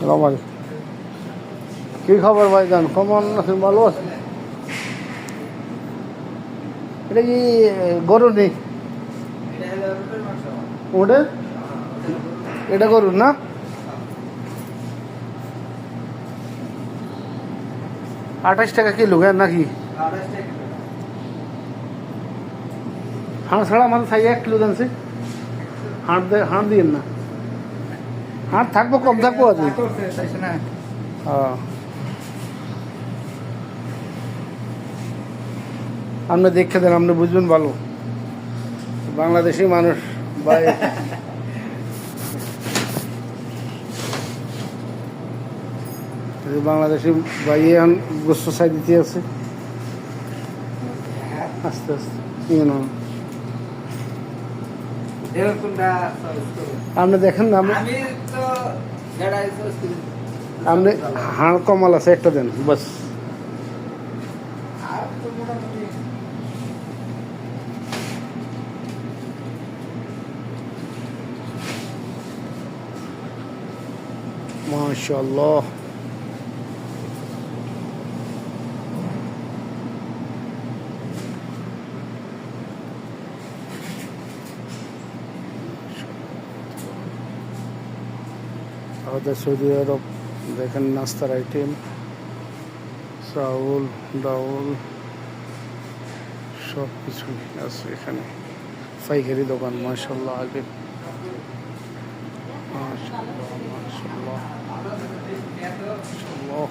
রমাই কি খবর ভাইজান, কেমন আছেন? ভালো আছেন? এটা কি গরু নেই? ওটা এটা গরুর না? ৳২৮ কিলো নাকি? হাঁড় ছাড়া আমাদের সাইজ 1 কিলো জানছে। হাঁড় দিয়েন না, হাঁড় থাকবো, কম থাকবো আছে। হ্যাঁ, আপনি দেখে দেন, আপনি বুঝবেন ভালো। বাংলাদেশি মানুষ ভাই, বাংলাদেশি ভাই এখন গোস্ত চাই দিতে আছে আস্তে আস্তে। আপনি দেখেন না, আপনি হাড় কমাল আছে একটা দেন বাস। মাশাআল্লাহ, আমাদের সৌদি আরব দেখেন নাস্তার আইটেম, চাউল ডাউল সব কিছুই আছে এখানে। পাইকারি দোকান, মাশাআল্লাহ। আগে মাশাআল্লাহ মাশাআল্লাহ মাশাআল্লাহ।